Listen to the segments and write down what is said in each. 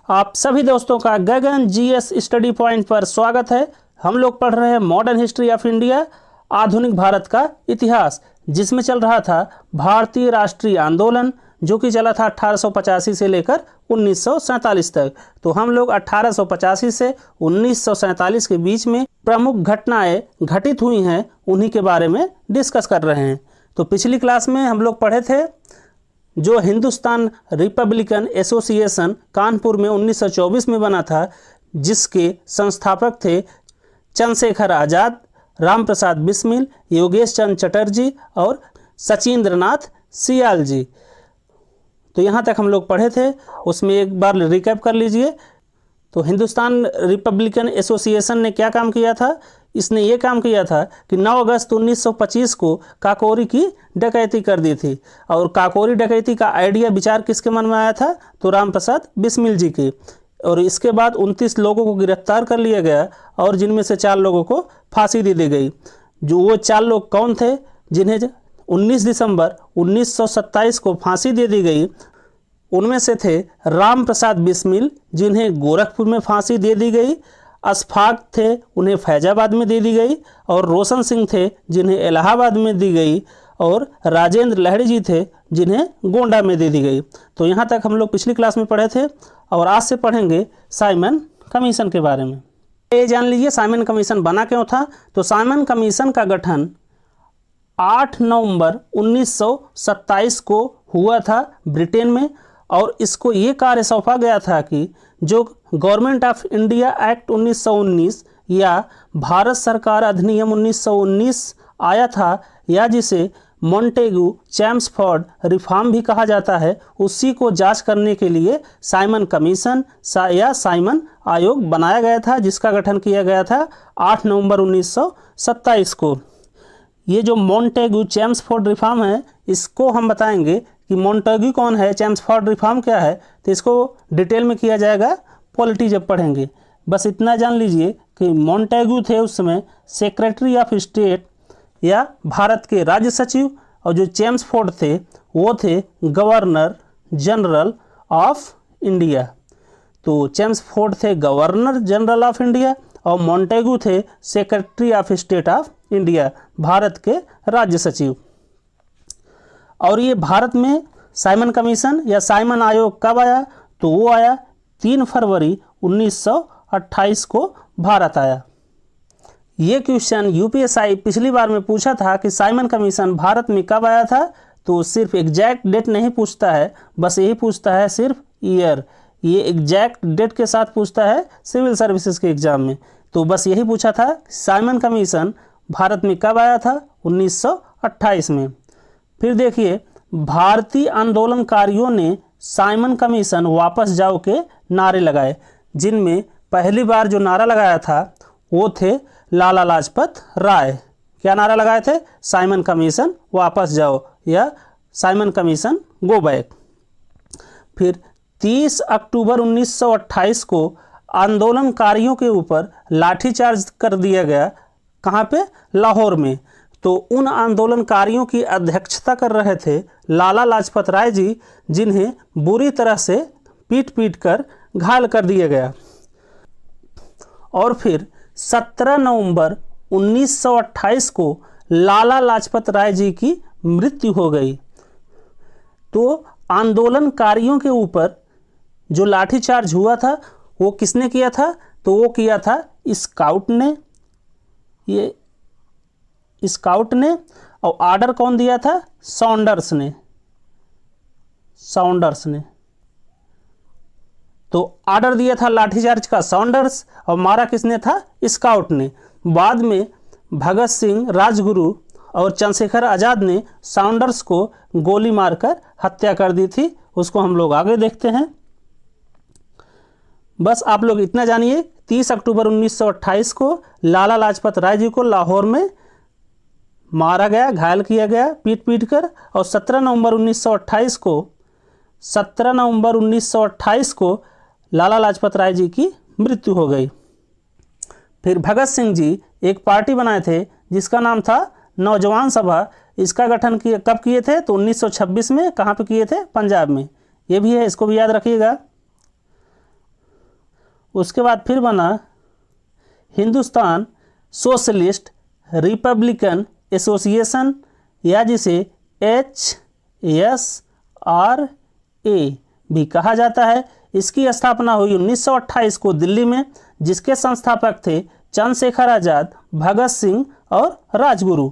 आप सभी दोस्तों का गगन जीएस स्टडी पॉइंट पर स्वागत है। हम लोग पढ़ रहे हैं मॉडर्न हिस्ट्री ऑफ इंडिया, आधुनिक भारत का इतिहास, जिसमें चल रहा था भारतीय राष्ट्रीय आंदोलन, जो कि चला था 1885 से लेकर 1947 तक। तो हम लोग 1885 से 1947 के बीच में प्रमुख घटनाएं घटित हुई हैं, उन्हीं के बारे में डिस्कस कर रहे हैं। तो पिछली क्लास में हम लोग पढ़े थे जो हिंदुस्तान रिपब्लिकन एसोसिएशन कानपुर में 1924 में बना था, जिसके संस्थापक थे चंद्रशेखर आज़ाद, राम प्रसाद बिस्मिल, योगेश चंद्र चटर्जी और सचिंद्र नाथ सियाल जी। तो यहाँ तक हम लोग पढ़े थे, उसमें एक बार रिकैप कर लीजिए। तो हिंदुस्तान रिपब्लिकन एसोसिएशन ने क्या काम किया था? इसने ये काम किया था कि 9 अगस्त 1925 को काकोरी की डकैती कर दी थी। और काकोरी डकैती का आइडिया, विचार किसके मन में आया था? तो राम प्रसाद बिस्मिल जी के। और इसके बाद 29 लोगों को गिरफ्तार कर लिया गया और जिनमें से 4 लोगों को फांसी दे दी गई। जो वो 4 लोग कौन थे जिन्हें 19 दिसंबर 1927 को फांसी दे दी गई? उनमें से थे राम प्रसाद बिस्मिल, जिन्हें गोरखपुर में फांसी दे दी गई, अशफाक थे, उन्हें फैजाबाद में दे दी गई, और रोशन सिंह थे, जिन्हें इलाहाबाद में दी गई, और राजेंद्र लहड़ी जी थे, जिन्हें गोंडा में दे दी गई। तो यहाँ तक हम लोग पिछली क्लास में पढ़े थे और आज से पढ़ेंगे साइमन कमीशन के बारे में। ये जान लीजिए साइमन कमीशन बना क्यों था। तो साइमन कमीशन का गठन 8 नवंबर 1927 को हुआ था ब्रिटेन में, और इसको ये कार्य सौंपा गया था कि जो गवर्नमेंट ऑफ इंडिया एक्ट 1919 या भारत सरकार अधिनियम 1919 आया था, या जिसे मॉन्टेगू चैम्सफोर्ड रिफॉर्म भी कहा जाता है, उसी को जांच करने के लिए साइमन कमीशन या साइमन आयोग बनाया गया था, जिसका गठन किया गया था 8 नवंबर 1927 को। ये जो मॉन्टेगू चैम्सफोर्ड रिफॉर्म है, इसको हम बताएंगे कि मॉन्टेगू कौन है, चैम्सफोर्ड रिफॉर्म क्या है, तो इसको डिटेल में किया जाएगा पॉलिटी जब पढ़ेंगे। बस इतना जान लीजिए कि मॉन्टेगू थे उस समय सेक्रेटरी ऑफ स्टेट या भारत के राज्य सचिव, और जो चैम्सफोर्ड थे वो थे गवर्नर जनरल ऑफ इंडिया। तो चैम्सफोर्ड थे गवर्नर जनरल ऑफ इंडिया और मॉन्टेगू थे secretary of state of India, Bharat के राज्य सचिव। और ये भारत में साइमन कमीशन या साइमन आयोग कब आया? तो वो आया 3 फरवरी 1928 को भारत आया। ये क्वेश्चन यूपीएससी पिछली बार में पूछा था कि साइमन कमीशन भारत में कब आया था, तो सिर्फ एग्जैक्ट डेट नहीं पूछता है, बस यही पूछता है सिर्फ ईयर। ये एग्जैक्ट डेट के साथ पूछता है सिविल सर्विसेज के एग्जाम में। तो बस यही पूछा था साइमन कमीशन भारत में कब आया था? 1928 में। फिर देखिए, भारतीय आंदोलनकारियों ने साइमन कमीशन वापस जाओ के नारे लगाए, जिनमें पहली बार जो नारा लगाया था वो थे लाला लाजपत राय। क्या नारा लगाए थे? साइमन कमीशन वापस जाओ या साइमन कमीशन गो बैक। फिर 30 अक्टूबर 1928 को आंदोलनकारियों के ऊपर लाठीचार्ज कर दिया गया। कहाँ पे? लाहौर में। तो उन आंदोलनकारियों की अध्यक्षता कर रहे थे लाला लाजपत राय जी, जिन्हें बुरी तरह से पीट पीट कर घायल कर दिया गया। और फिर 17 नवंबर 1928 को लाला लाजपत राय जी की मृत्यु हो गई। तो आंदोलनकारियों के ऊपर जो लाठीचार्ज हुआ था वो किसने किया था? तो वो किया था स्काउट ने। ये स्काउट ने। और आर्डर कौन दिया था? सॉन्डर्स ने। सॉन्डर्स ने। तो ऑर्डर दिया था लाठीचार्ज का सॉन्डर्स, और मारा किसने था? स्काउट ने। बाद में भगत सिंह, राजगुरु और चंद्रशेखर आज़ाद ने सॉन्डर्स को गोली मारकर हत्या कर दी थी। उसको हम लोग आगे देखते हैं। बस आप लोग इतना जानिए, 30 अक्टूबर 1928 को लाला लाजपत राय जी को लाहौर में मारा गया, घायल किया गया पीट पीट कर। और 17 नवंबर 1928 को लाला लाजपत राय जी की मृत्यु हो गई। फिर भगत सिंह जी एक पार्टी बनाए थे जिसका नाम था नौजवान सभा। इसका गठन कब किए थे? तो 1926 में। कहाँ पे किए थे? पंजाब में। ये भी है, इसको भी याद रखिएगा। उसके बाद फिर बना हिंदुस्तान सोशलिस्ट रिपब्लिकन एसोसिएशन, या जिसे HSRA भी कहा जाता है। इसकी स्थापना हुई 1928 को दिल्ली में, जिसके संस्थापक थे चंद्रशेखर आज़ाद, भगत सिंह और राजगुरु।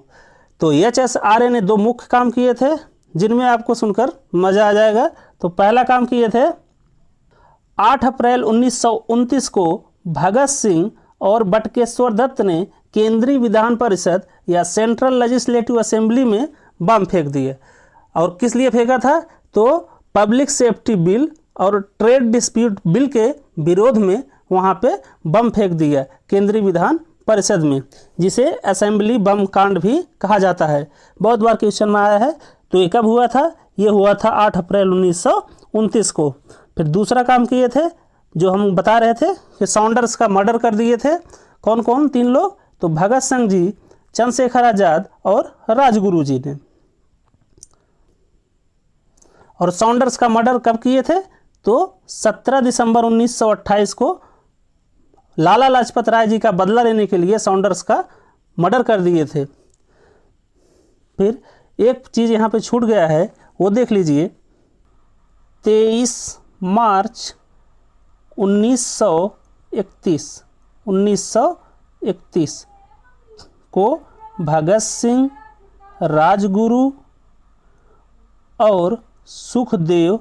तो HSRA ने 2 मुख्य काम किए थे जिनमें आपको सुनकर मज़ा आ जाएगा। तो पहला काम किए थे 8 अप्रैल 1929 को भगत सिंह और बटुकेश्वर दत्त ने केंद्रीय विधान परिषद या सेंट्रल लेजिस्लेटिव असेंबली में बम फेंक दिए। और किस लिए फेंका था? तो पब्लिक सेफ्टी बिल और ट्रेड डिस्प्यूट बिल के विरोध में वहाँ पे बम फेंक दिया केंद्रीय विधान परिषद में, जिसे असेंबली बम कांड भी कहा जाता है। बहुत बार क्वेश्चन में आया है। तो ये कब हुआ था? ये हुआ था 8 अप्रैल 1929 को। फिर दूसरा काम किए थे जो हम बता रहे थे कि साउंडर्स का मर्डर कर दिए थे। कौन कौन? 3 लोग। तो भगत सिंह जी, चंद्रशेखर आज़ाद और राजगुरु जी ने। और साउंडर्स का मर्डर कब किए थे? तो 17 दिसंबर 1928 को लाला लाजपत राय जी का बदला लेने के लिए साउंडर्स का मर्डर कर दिए थे। फिर एक चीज़ यहाँ पे छूट गया है, वो देख लीजिए। 23 मार्च 1931 को भगत सिंह, राजगुरु और सुखदेव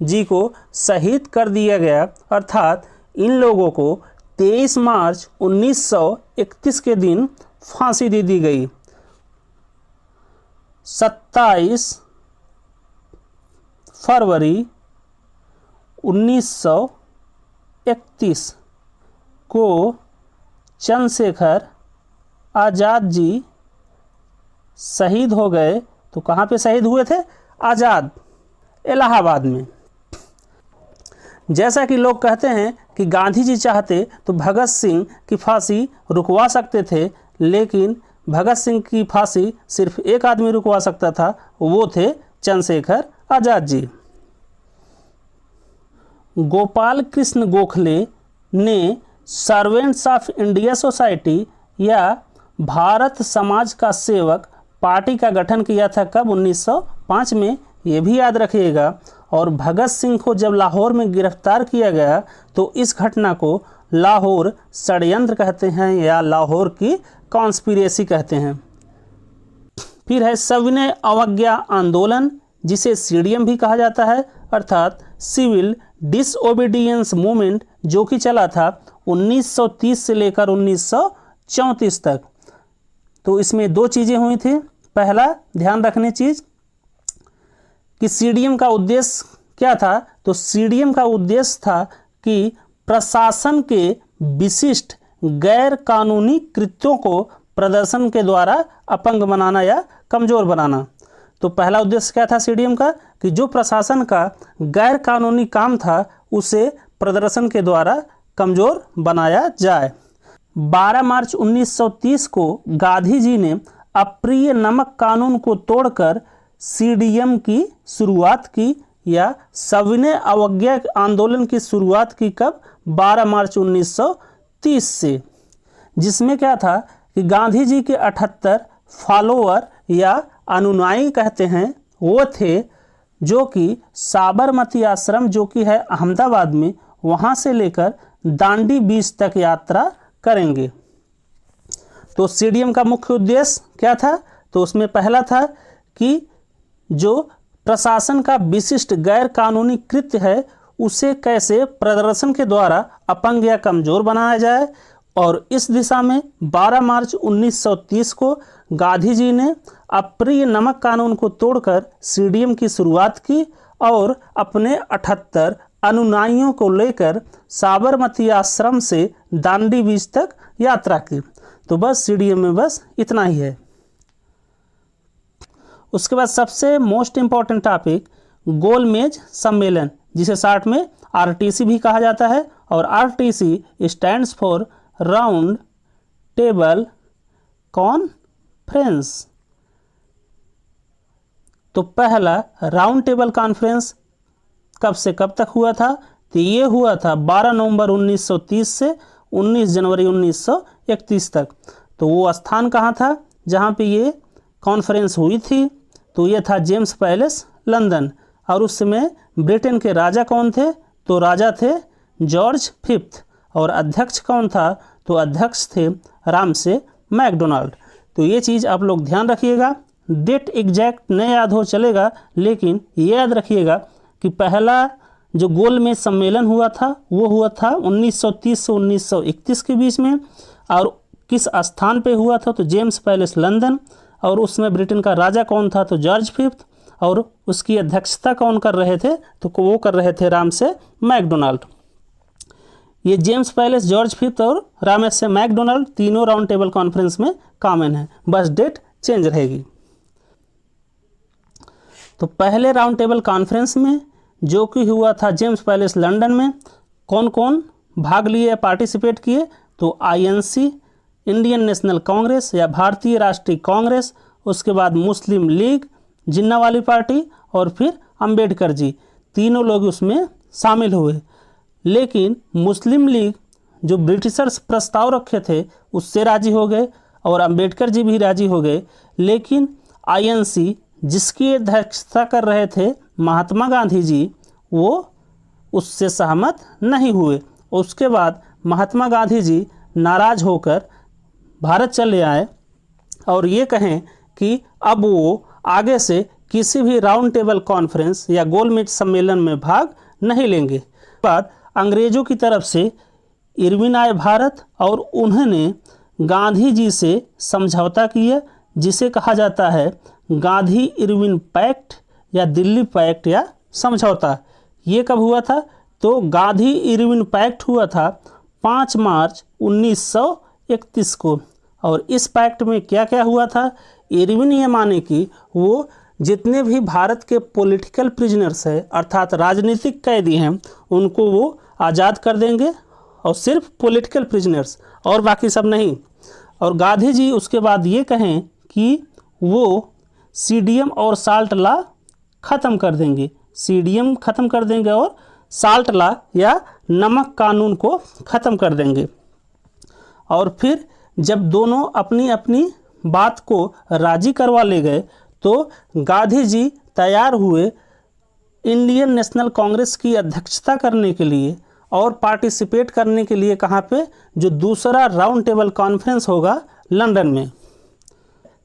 जी को शहीद कर दिया गया। अर्थात इन लोगों को 23 मार्च 1931 के दिन फांसी दे दी गई। 27 फरवरी 1931 को चंद्रशेखर आज़ाद जी शहीद हो गए। तो कहाँ पे शहीद हुए थे? आज़ाद, इलाहाबाद में। जैसा कि लोग कहते हैं कि गांधी जी चाहते तो भगत सिंह की फांसी रुकवा सकते थे, लेकिन भगत सिंह की फांसी सिर्फ एक आदमी रुकवा सकता था, वो थे चंद्रशेखर आज़ाद जी। गोपाल कृष्ण गोखले ने सर्वेंट्स ऑफ इंडिया सोसाइटी या भारत समाज का सेवक पार्टी का गठन किया था। कब? 1905 में। ये भी याद रखिएगा। और भगत सिंह को जब लाहौर में गिरफ्तार किया गया तो इस घटना को लाहौर षड्यंत्र कहते हैं या लाहौर की कॉन्स्पिरेसी कहते हैं। फिर है सविनय अवज्ञा आंदोलन, जिसे CDM भी कहा जाता है, अर्थात सिविल डिसओबीडियंस मूवमेंट, जो कि चला था 1930 से लेकर 1934 तक। तो इसमें 2 चीज़ें हुई थी। पहला ध्यान रखने चीज़ कि CDM का उद्देश्य क्या था? तो CDM का उद्देश्य था कि प्रशासन के विशिष्ट गैर कानूनी कृत्यों को प्रदर्शन के द्वारा अपंग बनाना या कमज़ोर बनाना। तो पहला उद्देश्य क्या था CDM का? कि जो प्रशासन का गैर कानूनी काम था उसे प्रदर्शन के द्वारा कमज़ोर बनाया जाए। 12 मार्च 1930 को गांधी जी ने अप्रिय नमक कानून को तोड़कर CDM की शुरुआत की, या सविनय अवज्ञा आंदोलन की शुरुआत की। कब? 12 मार्च 1930 से। जिसमें क्या था कि गांधी जी के 78 फॉलोअर या अनुयायी कहते हैं, वो थे जो कि साबरमती आश्रम, जो कि है अहमदाबाद में, वहाँ से लेकर दांडी बीच तक यात्रा करेंगे। तो CDM का मुख्य उद्देश्य क्या था? तो उसमें पहला था कि जो प्रशासन का विशिष्ट गैर कानूनी कृत्य है उसे कैसे प्रदर्शन के द्वारा अपंग या कमज़ोर बनाया जाए। और इस दिशा में 12 मार्च 1930 को गांधी जी ने अप्रिय नमक कानून को तोड़कर CDM की शुरुआत की और अपने 78 अनुयायियों को लेकर साबरमती आश्रम से दांडी बीच तक यात्रा की। तो बस CDM में बस इतना ही है। उसके बाद सबसे मोस्ट इम्पॉर्टेंट टॉपिक गोलमेज सम्मेलन, जिसे शॉर्ट में RTC भी कहा जाता है। और RTC stands for round table conference. तो पहला राउंड टेबल कॉन्फ्रेंस कब से कब तक हुआ था? तो ये हुआ था 12 नवंबर 1930 से 19 जनवरी 1931 तक। तो वो स्थान कहाँ था जहाँ पे ये कॉन्फ्रेंस हुई थी? तो ये था जेम्स पैलेस, लंदन। और उस समय ब्रिटेन के राजा कौन थे? तो राजा थे जॉर्ज फिफ्थ। और अध्यक्ष कौन था? तो अध्यक्ष थे रामसे मैकडोनाल्ड। तो ये चीज़ आप लोग ध्यान रखिएगा। डेट एग्जैक्ट नहीं याद हो चलेगा, लेकिन ये याद रखिएगा कि पहला जो गोलमेज सम्मेलन हुआ था वो हुआ था 1930 से 1931 के बीच में। और किस स्थान पे हुआ था? तो जेम्स पैलेस, लंदन। और उसमें ब्रिटेन का राजा कौन था? तो जॉर्ज फिफ्थ। और उसकी अध्यक्षता कौन कर रहे थे? तो वो कर रहे थे रामसे मैकडोनाल्ड। ये जेम्स पैलेस, जॉर्ज फिफ्थ और रामसे मैकडोनाल्ड तीनों राउंड टेबल कॉन्फ्रेंस में कॉमन है, बस डेट चेंज रहेगी। तो पहले राउंड टेबल कॉन्फ्रेंस में जो कि हुआ था जेम्स पैलेस, लंदन में, कौन कौन भाग लिए या पार्टिसिपेट किए? तो आईएनसी, इंडियन नेशनल कांग्रेस या भारतीय राष्ट्रीय कांग्रेस, उसके बाद मुस्लिम लीग, जिन्ना वाली पार्टी, और फिर अंबेडकर जी, तीनों लोग उसमें शामिल हुए। लेकिन मुस्लिम लीग जो ब्रिटिशर्स प्रस्ताव रखे थे उससे राजी हो गए और अंबेडकर जी भी राजी हो गए। लेकिन आईएनसी जिसकी अध्यक्षता कर रहे थे महात्मा गांधी जी, वो उससे सहमत नहीं हुए। उसके बाद महात्मा गांधी जी नाराज होकर भारत चले आए और ये कहें कि अब वो आगे से किसी भी राउंड टेबल कॉन्फ्रेंस या गोलमेज सम्मेलन में भाग नहीं लेंगे। बाद अंग्रेजों की तरफ से इरविन आए भारत और उन्होंने गांधी जी से समझौता किया, जिसे कहा जाता है गांधी इरविन पैक्ट या दिल्ली पैक्ट या समझौता। ये कब हुआ था? तो गांधी इरविन पैक्ट हुआ था 5 मार्च 1931 को। और इस पैक्ट में क्या क्या हुआ था? इरविन ये माने कि वो जितने भी भारत के पॉलिटिकल प्रिजनर्स हैं अर्थात राजनीतिक कैदी हैं उनको वो आज़ाद कर देंगे, और सिर्फ पॉलिटिकल प्रिजनर्स और बाकी सब नहीं। और गांधी जी उसके बाद ये कहें कि वो सीडीएम और साल्ट लॉ ख़त्म कर देंगे, सीडीएम ख़त्म कर देंगे और साल्ट लॉ या नमक कानून को ख़त्म कर देंगे। और फिर जब दोनों अपनी अपनी बात को राजी करवा ले गए तो गांधी जी तैयार हुए इंडियन नेशनल कांग्रेस की अध्यक्षता करने के लिए और पार्टिसिपेट करने के लिए। कहाँ पे? जो दूसरा राउंड टेबल कॉन्फ्रेंस होगा लंदन में,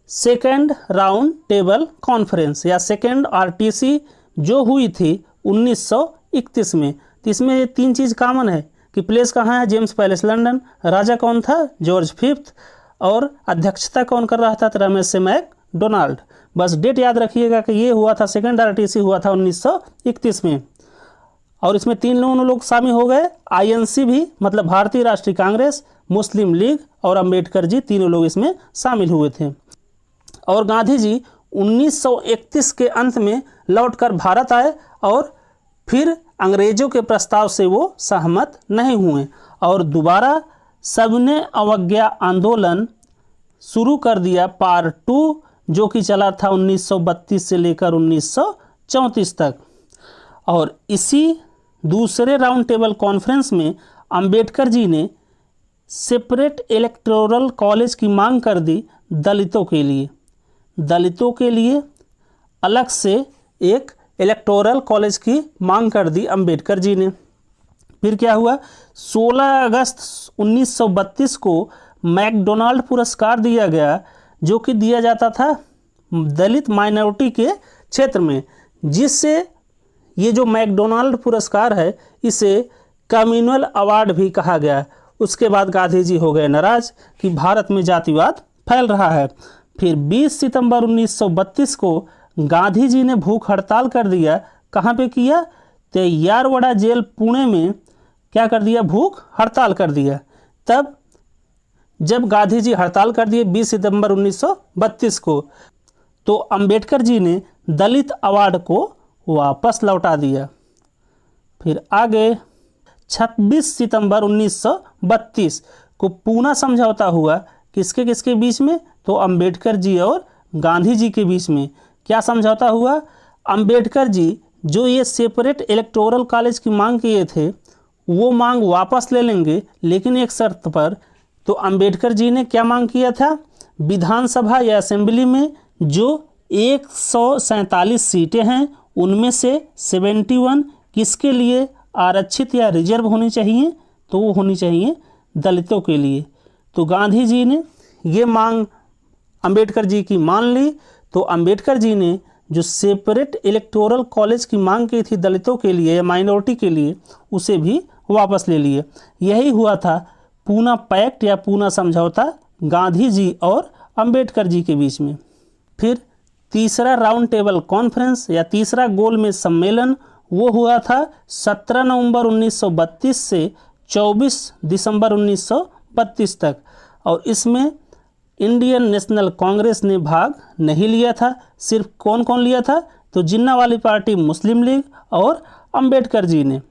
सेकेंड राउंड टेबल कॉन्फ्रेंस या सेकेंड आरटीसी जो हुई थी 1931 में। तो इसमें ये 3 चीज़ कॉमन है कि प्लेस कहाँ है? James palace, London. राजा कौन था? George fifth. और अध्यक्षता कौन कर रहा था? Ramsay McDonald. बस डेट याद रखिएगा कि ये हुआ था, सेकेंड आरटीसी हुआ था 1931 में। और इसमें 3 लोग शामिल हो गए, आईएनसी भी मतलब भारतीय राष्ट्रीय कांग्रेस, मुस्लिम लीग और अंबेडकर जी, तीनों लोग इसमें शामिल हुए थे। और गांधी जी 1931 के अंत में लौटकर भारत आए और फिर अंग्रेजों के प्रस्ताव से वो सहमत नहीं हुए और दोबारा सबने अवज्ञा आंदोलन शुरू कर दिया, पार्ट 2, जो कि चला था 1932 से लेकर 1934 तक। और इसी दूसरे राउंड टेबल कॉन्फ्रेंस में अंबेडकर जी ने सेपरेट इलेक्टोरल कॉलेज की मांग कर दी दलितों के लिए। दलितों के लिए अलग से एक इलेक्टोरल कॉलेज की मांग कर दी अंबेडकर जी ने। फिर क्या हुआ? 16 अगस्त 1932 को मैकडोनाल्ड पुरस्कार दिया गया, जो कि दिया जाता था दलित माइनॉरिटी के क्षेत्र में, जिससे ये जो मैकडोनाल्ड पुरस्कार है इसे कम्युनल अवार्ड भी कहा गया। उसके बाद गांधी जी हो गए नाराज कि भारत में जातिवाद फैल रहा है। फिर 20 सितंबर 1932 को गांधी जी ने भूख हड़ताल कर दिया। कहाँ पे किया? तो यारवाड़ा जेल पुणे में क्या कर दिया? भूख हड़ताल कर दिया। तब जब गांधी जी हड़ताल कर दिए 20 सितंबर 1932 को, तो अंबेडकर जी ने दलित अवार्ड को वापस लौटा दिया। फिर आगे 26 सितंबर 1932 को पूना समझौता हुआ। किसके किसके बीच में? तो अंबेडकर जी और गांधी जी के बीच में। क्या समझौता हुआ? अंबेडकर जी जो ये सेपरेट इलेक्टोरल कॉलेज की मांग किए थे वो मांग वापस ले लेंगे, लेकिन एक शर्त पर। तो अंबेडकर जी ने क्या मांग किया था? विधानसभा या असेंबली में जो 147 सीटें हैं उनमें से 71 किसके लिए आरक्षित या रिजर्व होनी चाहिए? तो वो होनी चाहिए दलितों के लिए। तो गांधी जी ने ये मांग अंबेडकर जी की मान ली। तो अंबेडकर जी ने जो सेपरेट इलेक्टोरल कॉलेज की मांग की थी दलितों के लिए या माइनॉरिटी के लिए, उसे भी वापस ले लिए। यही हुआ था पूना पैक्ट या पूना समझौता गांधी जी और अंबेडकर जी के बीच में। फिर तीसरा राउंड टेबल कॉन्फ्रेंस या तीसरा गोलमेज सम्मेलन वो हुआ था 17 नवंबर 1932 से 24 दिसंबर 1932 तक, और इसमें इंडियन नेशनल कांग्रेस ने भाग नहीं लिया था। सिर्फ कौन कौन लिया था? तो जिन्ना वाली पार्टी, मुस्लिम लीग और अंबेडकर जी ने।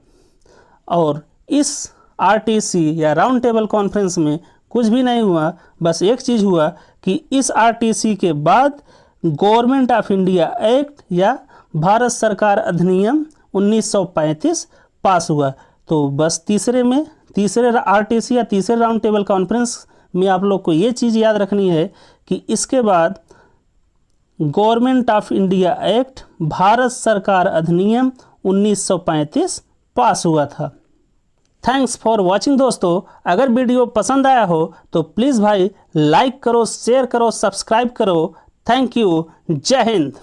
और इस आरटीसी या राउंड टेबल कॉन्फ्रेंस में कुछ भी नहीं हुआ, बस एक चीज़ हुआ कि इस आरटीसी के बाद गवर्नमेंट ऑफ इंडिया एक्ट या भारत सरकार अधिनियम 1935 पास हुआ। तो बस तीसरे आरटीसी या तीसरे राउंड टेबल कॉन्फ्रेंस में आप लोग को ये चीज़ याद रखनी है कि इसके बाद government of India act, Bharat सरकार अधिनियम 1935 पास हुआ था। थैंक्स फॉर वॉचिंग दोस्तों। अगर वीडियो पसंद आया हो तो प्लीज़ भाई लाइक करो, शेयर करो, सब्सक्राइब करो। Thank you. जय हिंद।